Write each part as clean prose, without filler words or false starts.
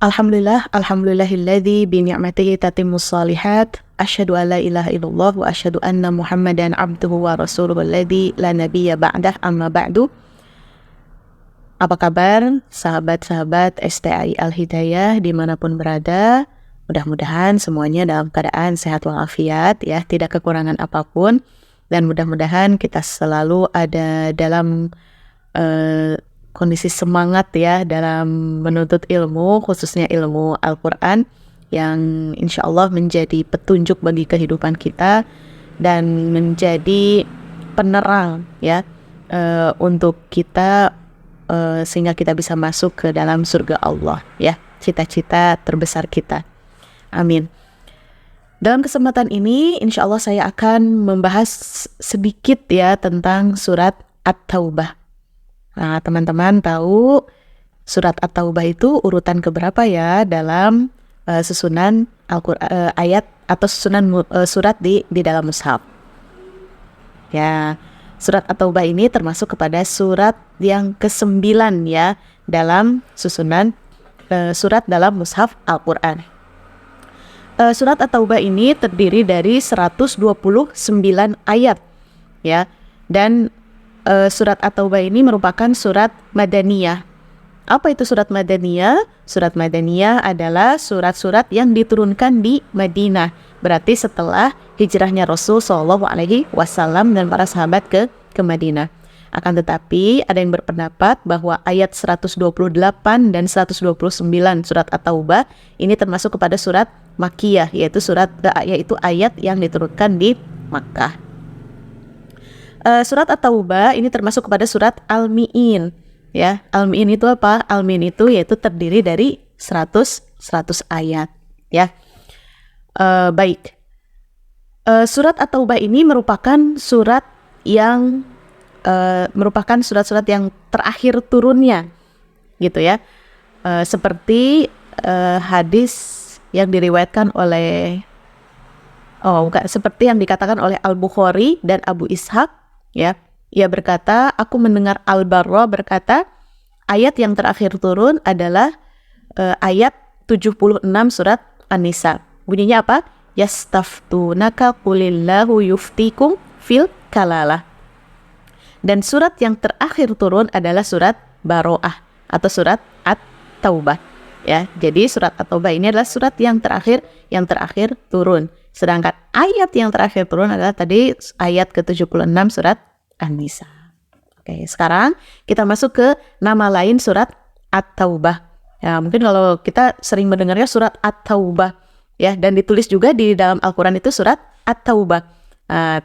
Alhamdulillahilladzi bi ni'matihi tatimmus shalihat. Asyhadu an la ilaha illallah wa asyhadu anna Muhammadan abduhu wa rasuluhu alladzi la nabiyya ba'dah, amma ba'du. Apa kabar sahabat-sahabat STAI Al-Hidayah dimanapun berada? Mudah-mudahan semuanya dalam keadaan sehat walafiat ya, tidak kekurangan apapun. Dan mudah-mudahan kita selalu ada dalam kondisi semangat ya dalam menuntut ilmu, khususnya ilmu Al-Quran yang insya Allah menjadi petunjuk bagi kehidupan kita dan menjadi penerang ya untuk kita sehingga kita bisa masuk ke dalam surga Allah ya, cita-cita terbesar kita. Amin. Dalam kesempatan ini insya Allah saya akan membahas sedikit ya tentang surat At-Taubah. Nah, teman-teman tahu surat At-Taubah itu urutan keberapa ya dalam susunan Al-Quran, ayat atau susunan surat di dalam mushaf. Ya, surat At-Taubah ini termasuk kepada surat yang ke-9 ya dalam susunan surat dalam mushaf Al-Quran. Surat At-Taubah ini terdiri dari 129 ayat ya, dan surat At-Taubah ini merupakan surat Madaniyah. Apa itu surat Madaniyah? Surat Madaniyah adalah surat-surat yang diturunkan di Madinah. Berarti setelah hijrahnya Rasul SAW dan para sahabat ke Madinah. Akan tetapi ada yang berpendapat bahwa ayat 128 dan 129 surat At-Taubah ini termasuk kepada surat Makkiyah, yaitu ayat yang diturunkan di Makkah. Surat At-Taubah ini termasuk kepada surat Al-Mi'in ya. Al-Mi'in itu apa? Al-Mi'in itu yaitu terdiri dari 100 ayat ya. Baik. Surat At-Taubah ini merupakan surat yang merupakan surat-surat yang terakhir turunnya gitu ya. Seperti hadis yang diriwayatkan oleh seperti yang dikatakan oleh Al-Bukhari dan Abu Ishaq ya, ia berkata, aku mendengar Al-Barra berkata, ayat yang terakhir turun adalah ayat 76 surat An-Nisa. Bunyinya apa? Yastaftunaka qulillahu yuftikum fil kalalah. Dan surat yang terakhir turun adalah surat Baro'ah atau surat At-Taubah ya. Jadi surat At-Taubah ini adalah surat yang terakhir turun. Sedangkan ayat yang terakhir turun adalah tadi ayat ke-76 surat An-Nisa. Oke, sekarang kita masuk ke nama lain surat At-Taubah. Ya, mungkin kalau kita sering mendengarnya surat At-Taubah ya, dan ditulis juga di dalam Al-Quran itu surat At-Taubah.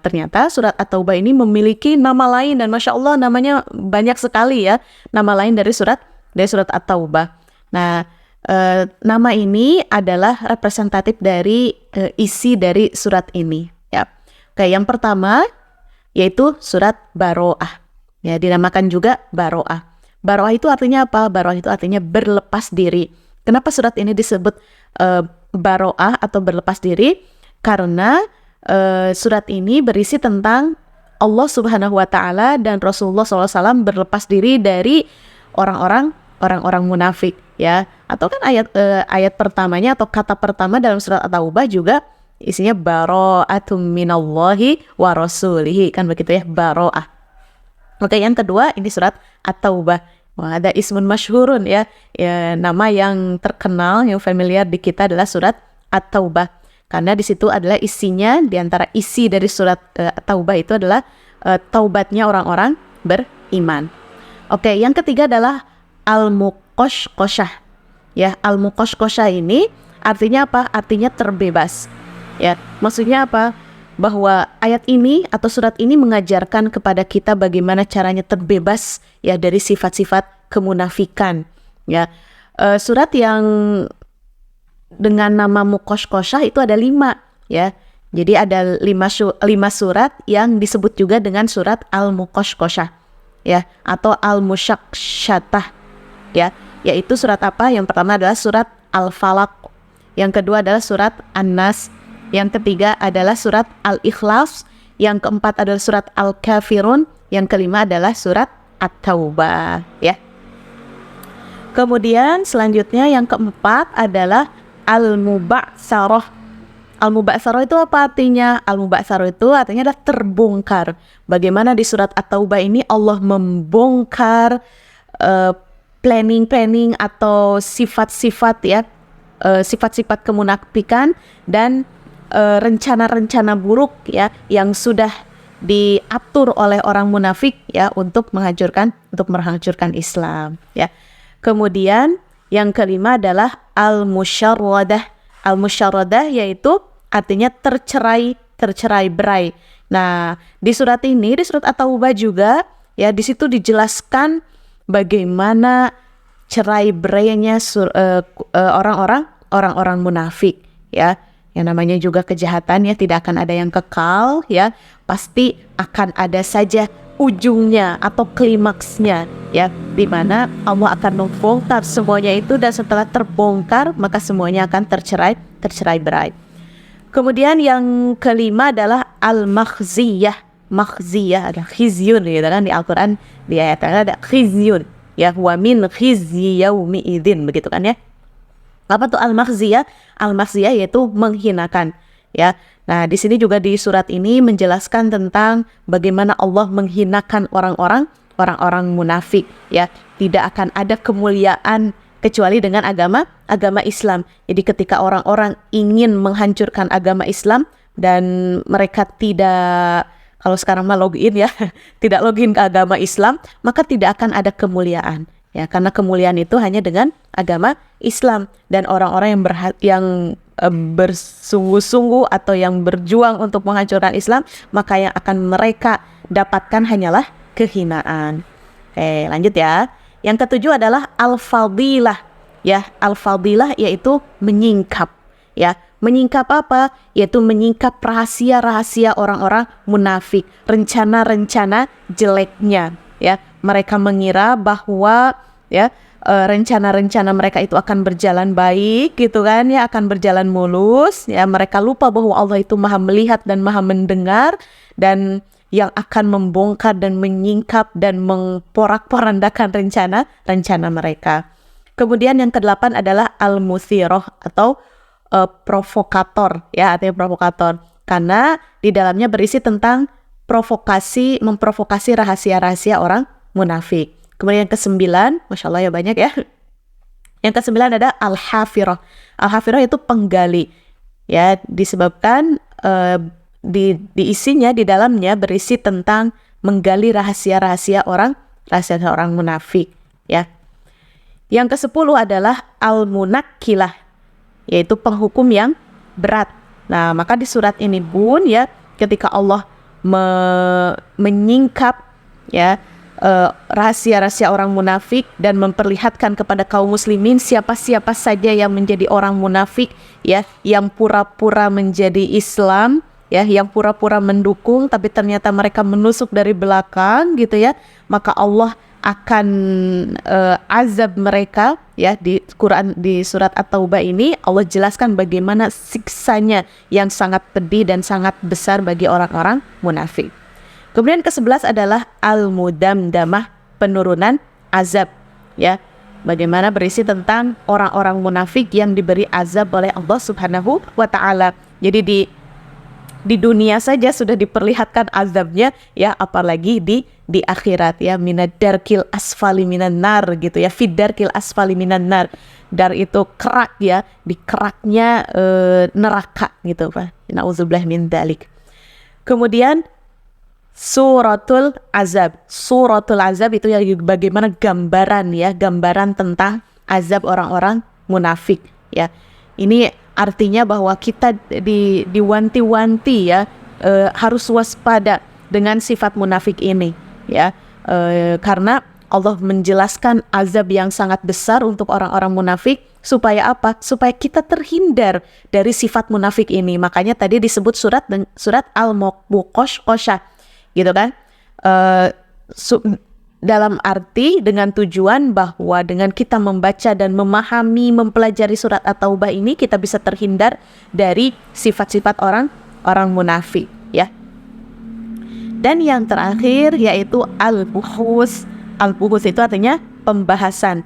Ternyata surat At-Taubah ini memiliki nama lain dan Masya Allah namanya banyak sekali ya, nama lain dari surat At-Taubah. Nah, nama ini adalah representatif dari isi dari surat ini ya. Oke, yang pertama yaitu surat Baro'ah ya, dinamakan juga Baro'ah. Baro'ah itu artinya apa? Baro'ah itu artinya berlepas diri. Kenapa surat ini disebut Baro'ah atau berlepas diri? Karena surat ini berisi tentang Allah Subhanahu wa Ta'ala dan Rasulullah SAW berlepas diri dari orang-orang munafik ya. Atau kan ayat pertamanya atau kata pertama dalam surat At-Taubah juga isinya bara'atum minallahi wa rasulihi, kan begitu ya, baro'ah. Oke, yang kedua ini surat At-Taubah. Wah, ada ismun masyhurun ya, nama yang terkenal, yang familiar di kita adalah surat At-Taubah. Karena di situ adalah isinya, di antara isi dari surat At-Taubah itu adalah taubatnya orang-orang beriman. Oke, yang ketiga adalah Al-Muqashqashah. Ya, Al-Muqashqashah ini artinya apa? Artinya terbebas. Ya, maksudnya apa? Bahwa ayat ini atau surat ini mengajarkan kepada kita bagaimana caranya terbebas ya dari sifat-sifat kemunafikan. Ya, surat yang dengan nama Muqashqashah itu ada 5 ya. Jadi ada 5 surat yang disebut juga dengan surat Al-Muqashqashah ya, atau Al-Musyaqshatah ya. Yaitu surat apa? Yang pertama adalah surat Al-Falaq, yang kedua adalah surat An-Nas, yang ketiga adalah surat Al-Ikhlas, yang keempat adalah surat Al-Kafirun, yang kelima adalah surat At-Taubah ya. Kemudian selanjutnya yang keempat adalah al-muba'tsarah. Al-muba'tsarah itu apa artinya? Al-muba'tsarah itu artinya adalah terbongkar. Bagaimana di surat At-Taubah ini Allah membongkar planning-planning atau sifat-sifat ya, sifat-sifat kemunafikan dan rencana-rencana buruk ya yang sudah diatur oleh orang munafik ya untuk menghancurkan Islam ya. Kemudian yang kelima adalah al-musyarradah. Al-musyarradah yaitu artinya tercerai-berai. Nah, di surat ini, di surat At-Taubah juga ya, di situ dijelaskan bagaimana cerai berainya orang-orang munafik ya. Yang namanya juga kejahatan ya, tidak akan ada yang kekal ya. Pasti akan ada saja ujungnya atau klimaksnya ya, di mana Allah akan membongkar semuanya itu, dan setelah terbongkar maka semuanya akan tercerai-berai. Kemudian yang kelima adalah al-makhziyah. Makhziyah ada khizyun gitu kan, di Al-Qur'an di ayat ada khizyun ya, wa min khizyi yaumi idzin, begitu kan ya. Apa tuh al-makhziyah? Al-makhziyah yaitu menghinakan ya. Nah, di sini juga di surat ini menjelaskan tentang bagaimana Allah menghinakan orang-orang munafik ya. Tidak akan ada kemuliaan kecuali dengan agama Islam. Jadi ketika orang-orang ingin menghancurkan agama Islam dan mereka tidak, kalau sekarang mah login ya, tidak login ke agama Islam, maka tidak akan ada kemuliaan. Ya, karena kemuliaan itu hanya dengan agama Islam, dan orang-orang yang bersungguh-sungguh atau yang berjuang untuk menghancurkan Islam, maka yang akan mereka dapatkan hanyalah kehinaan. Oke, lanjut ya. Yang ketujuh adalah al-fadilah. Ya, al-fadilah yaitu menyingkap. Ya, menyingkap apa? Yaitu menyingkap rahasia-rahasia orang-orang munafik, rencana-rencana jeleknya. Ya, mereka mengira bahwa ya rencana-rencana mereka itu akan berjalan baik gitu kan ya, akan berjalan mulus ya. Mereka lupa bahwa Allah itu maha melihat dan maha mendengar, dan yang akan membongkar dan menyingkap dan memporak-porandakan rencana mereka. Kemudian yang kedelapan adalah al-muthirah atau provokator ya, artinya provokator, karena di dalamnya berisi tentang memprovokasi rahasia-rahasia orang munafik. Kemudian yang kesembilan, Masya Allah ya banyak ya. Yang kesembilan ada al-hafirah. Al-hafirah itu penggali. Ya, disebabkan di isinya, di dalamnya berisi tentang menggali rahasia-rahasia orang munafik. Ya. Yang ke-10 adalah al-munakkilah, yaitu penghukum yang berat. Nah, maka di surat ini pun ya, ketika Allah menyingkap ya rahasia-rahasia orang munafik dan memperlihatkan kepada kaum muslimin siapa-siapa saja yang menjadi orang munafik ya, yang pura-pura menjadi Islam ya, yang pura-pura mendukung tapi ternyata mereka menusuk dari belakang gitu ya, maka Allah akan azab mereka ya. Di Quran, di surat At-Taubah ini Allah jelaskan bagaimana siksanya yang sangat pedih dan sangat besar bagi orang-orang munafik. Kemudian ke-11 adalah al-mudamdamah, penurunan azab ya. Bagaimana berisi tentang orang-orang munafik yang diberi azab oleh Allah Subhanahu wa taala. Jadi di dunia saja sudah diperlihatkan azabnya ya, apalagi di akhirat ya, minadarkil asfali minan nar gitu ya, fidarkil asfali minan nar. Dar itu kerak ya, di keraknya neraka gitu Pak. Nauzubillah min dzalik. Kemudian Suratul Azab. Suratul Azab itu ya bagaimana gambaran ya, gambaran tentang azab orang-orang munafik ya. Ini artinya bahwa kita diwanti-wanti ya, harus waspada dengan sifat munafik ini ya, karena Allah menjelaskan azab yang sangat besar untuk orang-orang munafik. Supaya apa? Supaya kita terhindar dari sifat munafik ini. Makanya tadi disebut surat Al-Muqashqashah gitu kan, dalam arti dengan tujuan bahwa dengan kita membaca dan memahami, mempelajari surat At-Taubah ini, kita bisa terhindar dari sifat-sifat orang munafik ya. Dan yang terakhir yaitu al-buhus. Al-buhus itu artinya pembahasan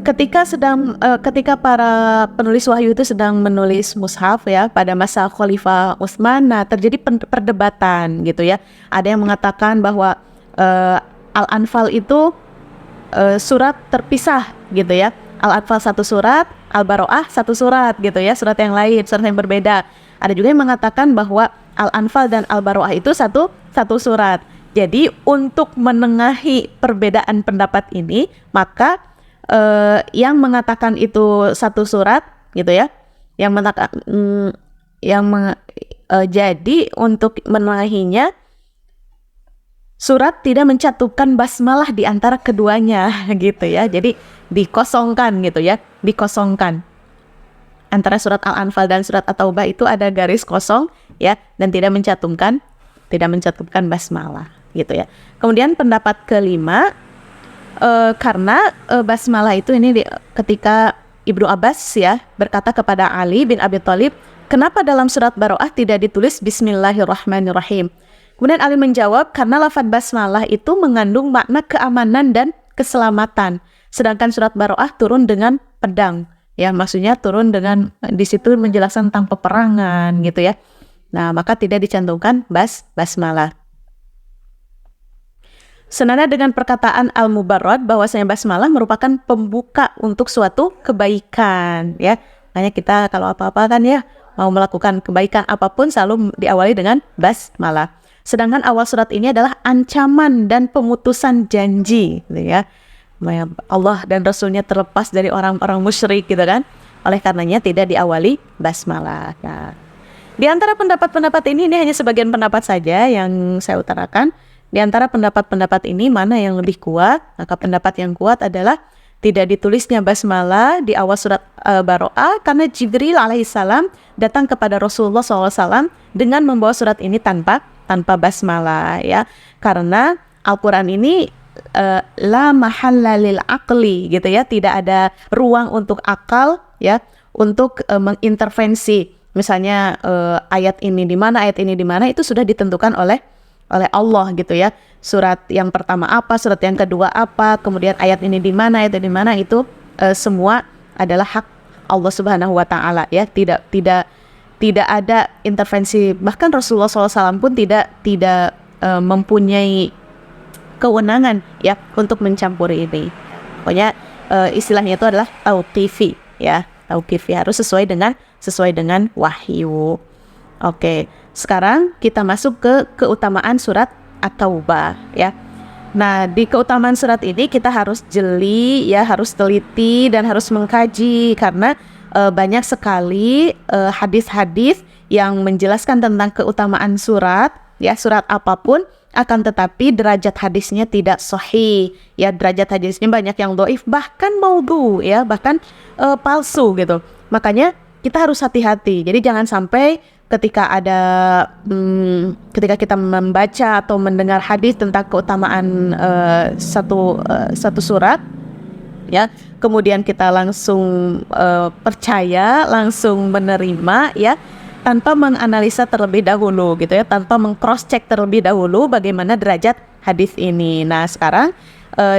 ketika para penulis wahyu itu sedang menulis mushaf ya pada masa Khalifah Utsman, nah terjadi perdebatan gitu ya. Ada yang mengatakan bahwa Al-Anfal itu surat terpisah gitu ya. Al-Anfal satu surat, Al-Baro'ah satu surat gitu ya, surat yang lain, surat yang berbeda. Ada juga yang mengatakan bahwa Al-Anfal dan Al-Baro'ah itu satu surat. Jadi untuk menengahi perbedaan pendapat ini, maka yang mengatakan itu satu surat gitu ya, yang mengatakan jadi untuk menengahinya surat tidak mencantumkan basmalah di antara keduanya gitu ya. Jadi dikosongkan gitu ya, dikosongkan. Antara surat Al-Anfal dan surat At-Taubah itu ada garis kosong ya, dan tidak mencantumkan basmalah gitu ya. Kemudian pendapat kelima, karena basmalah itu ketika Ibnu Abbas ya berkata kepada Ali bin Abi Thalib, kenapa dalam surat Baro'ah tidak ditulis Bismillahirrahmanirrahim? Kemudian Ali menjawab, karena lafaz basmalah itu mengandung makna keamanan dan keselamatan, sedangkan surat Baro'ah turun dengan pedang ya, maksudnya turun dengan di situ menjelaskan tentang peperangan gitu ya. Nah, maka tidak dicantumkan basmalah. Senada dengan perkataan Al-Mubarrad bahwasanya basmalah merupakan pembuka untuk suatu kebaikan ya. Makanya kita kalau apa-apa kan ya, mau melakukan kebaikan apapun selalu diawali dengan basmalah. Sedangkan awal surat ini adalah ancaman dan pemutusan janji gitu ya. Allah dan Rasulnya terlepas dari orang-orang musyrik gitu kan. Oleh karenanya tidak diawali basmalah. Nah, di antara pendapat-pendapat ini hanya sebagian pendapat saja yang saya utarakan. Di antara pendapat-pendapat ini mana yang lebih kuat? Maka pendapat yang kuat adalah tidak ditulisnya basmalah di awal surat Baro'ah karena Jibril alaihissalam datang kepada Rasulullah SAW dengan membawa surat ini tanpa basmalah ya. Karena Al-Quran ini la mahalla lil aqli gitu ya, tidak ada ruang untuk akal ya untuk mengintervensi. Misalnya ayat ini di mana itu sudah ditentukan oleh Allah gitu ya. Surat yang pertama apa, surat yang kedua apa, kemudian ayat ini di mana itu semua adalah hak Allah Subhanahu wa taala ya. Tidak ada intervensi, bahkan Rasulullah SAW pun tidak mempunyai kewenangan ya untuk mencampuri ini. Pokoknya istilahnya itu adalah tauqifi ya. Tauqifi harus sesuai dengan wahyu. Oke, sekarang kita masuk ke keutamaan surat At-Taubah ya. Nah, di keutamaan surat ini kita harus jeli ya, harus teliti dan harus mengkaji karena banyak sekali hadis-hadis yang menjelaskan tentang keutamaan surat ya, surat apapun, akan tetapi derajat hadisnya tidak sahih ya, derajat hadisnya banyak yang dhaif, bahkan maudhu ya, bahkan palsu gitu. Makanya kita harus hati-hati. Jadi jangan sampai ketika kita membaca atau mendengar hadis tentang keutamaan satu surat ya, kemudian kita langsung percaya, langsung menerima ya, tanpa menganalisa terlebih dahulu gitu ya, tanpa meng-cross check terlebih dahulu bagaimana derajat hadis ini. Nah, sekarang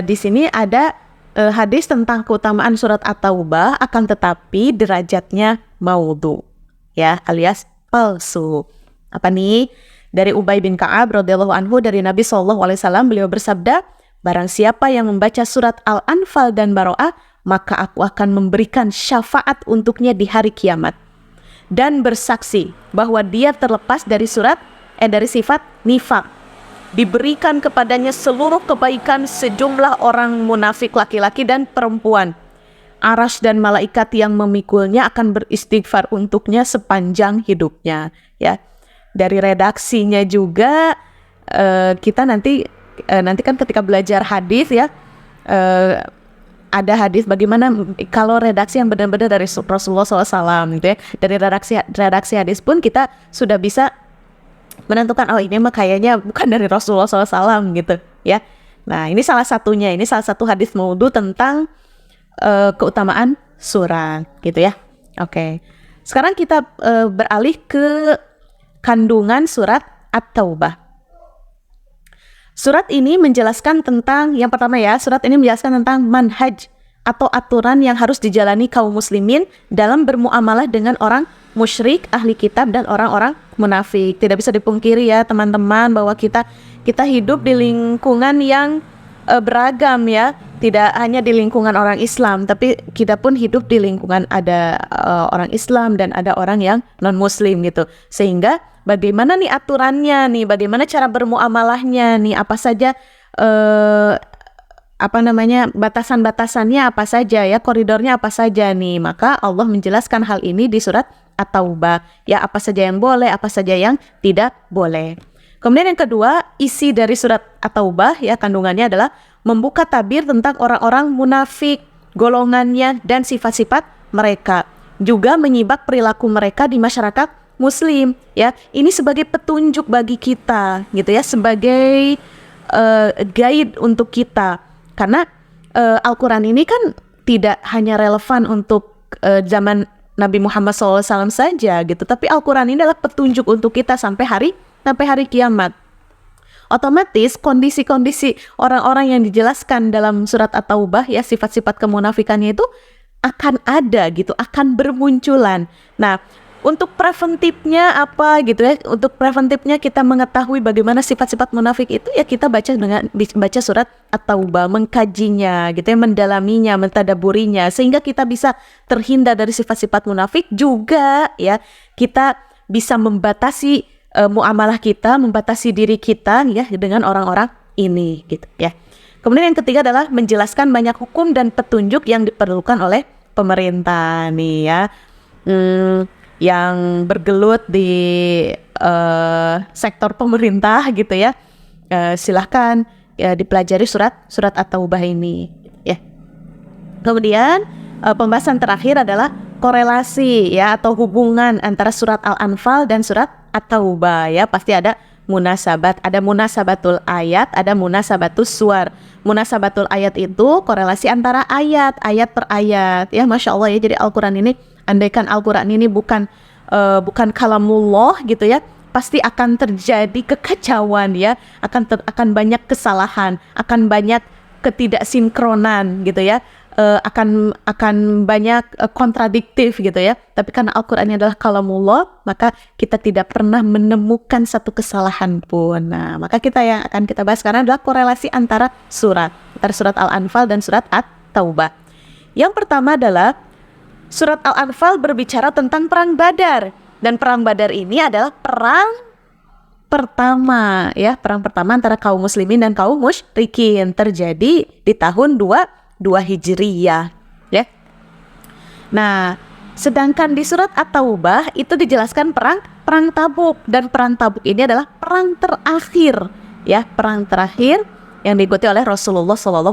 di sini ada hadis tentang keutamaan surat At-Taubah akan tetapi derajatnya maudhu ya, alias palsu. Apa nih? Dari Ubay bin Ka'ab radhiyallahu anhu dari Nabi SAW, beliau bersabda, barang siapa yang membaca surat Al-Anfal dan Baro'ah, maka aku akan memberikan syafaat untuknya di hari kiamat dan bersaksi bahwa dia terlepas dari dari sifat nifak. Diberikan kepadanya seluruh kebaikan sejumlah orang munafik laki-laki dan perempuan. Arasy dan malaikat yang memikulnya akan beristighfar untuknya sepanjang hidupnya ya. Dari redaksinya juga kita nanti kan ketika belajar hadis ya, ada hadis bagaimana kalau redaksi yang benar-benar dari Rasulullah SAW gitu ya. Dari redaksi hadis pun kita sudah bisa menentukan, oh ini mah kayaknya bukan dari Rasulullah SAW gitu ya. Nah, ini salah satunya, ini salah satu hadis maudhu tentang keutamaan surat gitu ya. Oke. Sekarang kita beralih ke kandungan surat At-Taubah. Surat ini menjelaskan tentang, yang pertama ya, surat ini menjelaskan tentang manhaj atau aturan yang harus dijalani kaum muslimin dalam bermuamalah dengan orang musyrik, ahli kitab, dan orang-orang munafik. Tidak bisa dipungkiri ya teman-teman bahwa kita hidup di lingkungan yang beragam ya, tidak hanya di lingkungan orang Islam, tapi kita pun hidup di lingkungan ada orang Islam dan ada orang yang non Muslim gitu. Sehingga bagaimana nih aturannya nih, bagaimana cara bermuamalahnya nih, apa saja batasan-batasannya apa saja ya, koridornya apa saja nih. Maka Allah menjelaskan hal ini di surat At-Taubah ya, apa saja yang boleh, apa saja yang tidak boleh. Kemudian yang kedua, isi dari surat At-Taubah ya, kandungannya adalah membuka tabir tentang orang-orang munafik, golongannya dan sifat-sifat mereka. Juga menyibak perilaku mereka di masyarakat muslim ya. Ini sebagai petunjuk bagi kita gitu ya, sebagai guide untuk kita. Karena Al-Quran ini kan tidak hanya relevan untuk zaman Nabi Muhammad SAW saja gitu, tapi Al-Quran ini adalah petunjuk untuk kita sampai hari kiamat. Otomatis kondisi-kondisi orang-orang yang dijelaskan dalam surat At-Taubah ya, sifat-sifat kemunafikannya itu akan ada gitu, akan bermunculan. Nah, untuk preventifnya apa gitu ya, untuk preventifnya kita mengetahui bagaimana sifat-sifat munafik itu ya, kita baca surat At-Taubah, mengkajinya gitu ya, mendalaminya, mentadaburinya, sehingga kita bisa terhindar dari sifat-sifat munafik. Juga ya, kita bisa membatasi muamalah kita, membatasi diri kita ya dengan orang-orang ini gitu ya. Kemudian yang ketiga adalah menjelaskan banyak hukum dan petunjuk yang diperlukan oleh pemerintah nih ya, yang bergelut di sektor pemerintah gitu ya. Silahkan dipelajari surat At-Taubah ini ya. Kemudian pembahasan terakhir adalah korelasi ya, atau hubungan antara surat Al-Anfal dan surat At-Taubah ya. Pasti ada munasabat, ada munasabatul ayat, ada munasabatus suar. Munasabatul ayat itu korelasi antara ayat per ayat ya. Masya Allah ya, jadi Al-Quran ini, andaikan Al-Quran ini bukan kalamullah gitu ya, pasti akan terjadi kekacauan ya, akan banyak kesalahan, akan banyak ketidaksinkronan gitu ya, akan banyak kontradiktif gitu ya. Tapi karena Al-Quran ini adalah kalamullah, maka kita tidak pernah menemukan satu kesalahan pun. Nah, maka yang akan kita bahas sekarang adalah korelasi antara surat Al-Anfal dan surat At-Taubah. Yang pertama adalah surat Al-Anfal berbicara tentang perang Badar, dan perang Badar ini adalah perang pertama ya, perang pertama antara kaum muslimin dan kaum musyrikin, terjadi di tahun 2 Hijriyah ya. Nah, sedangkan di surat At-Taubah itu dijelaskan perang Tabuk, dan perang Tabuk ini adalah perang terakhir ya, perang terakhir yang diikuti oleh Rasulullah SAW.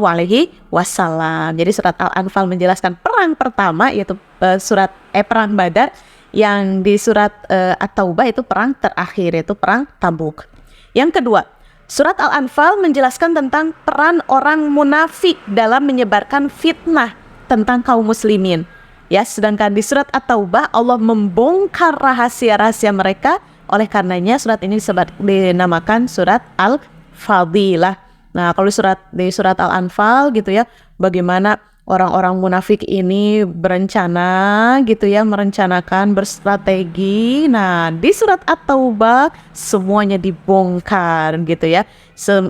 Jadi surat Al-Anfal menjelaskan perang pertama, yaitu perang Badar, yang di surat At-Taubah itu perang terakhir, yaitu perang Tabuk. Yang kedua, surat Al-Anfal menjelaskan tentang peran orang munafik dalam menyebarkan fitnah tentang kaum muslimin ya. Sedangkan di surat At-Taubah Allah membongkar rahasia-rahasia mereka. Oleh karenanya surat ini dinamakan surat Al-Fadilah. Nah, kalau di surat Al-Anfal gitu ya, bagaimana orang-orang munafik ini berencana gitu ya, merencanakan, berstrategi. Nah, di surat At-Taubah semuanya dibongkar gitu ya.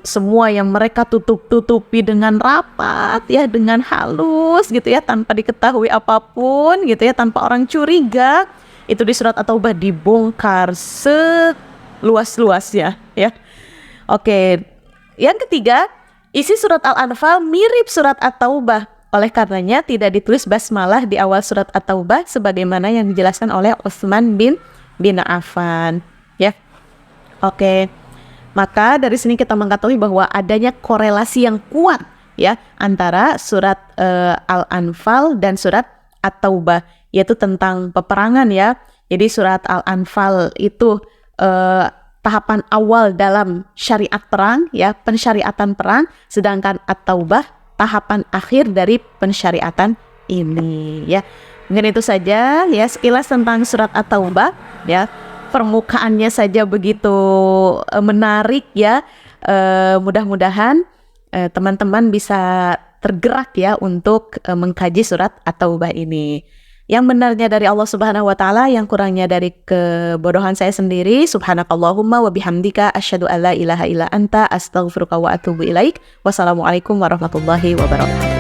Semua yang mereka tutupi dengan rapat ya, dengan halus gitu ya, tanpa diketahui apapun gitu ya, tanpa orang curiga, itu di surat At-Taubah dibongkar seluas-luasnya ya. Oke. Yang ketiga, isi surat Al-Anfal mirip surat At-Taubah. Oleh karenanya tidak ditulis basmalah di awal surat At-Taubah sebagaimana yang dijelaskan oleh Utsman bin Affan ya. Oke. Maka dari sini kita mengetahui bahwa adanya korelasi yang kuat ya antara surat Al-Anfal dan surat At-Taubah, yaitu tentang peperangan ya. Jadi surat Al-Anfal itu tahapan awal dalam syariat perang ya, pensyariatan perang, sedangkan At-Taubah tahapan akhir dari pensyariatan ini ya. Mungkin itu saja ya sekilas tentang surat At-Taubah ya. Permukaannya saja begitu menarik ya. Mudah-mudahan teman-teman bisa tergerak ya untuk mengkaji surat At-Taubah ini. Yang benarnya dari Allah Subhanahu wa taala, yang kurangnya dari kebodohan saya sendiri. Subhanakallahumma wa bihamdika asyhadu alla ilaha illa anta astaghfiruka wa atubu ilaik. Wassalamualaikum warahmatullahi wabarakatuh.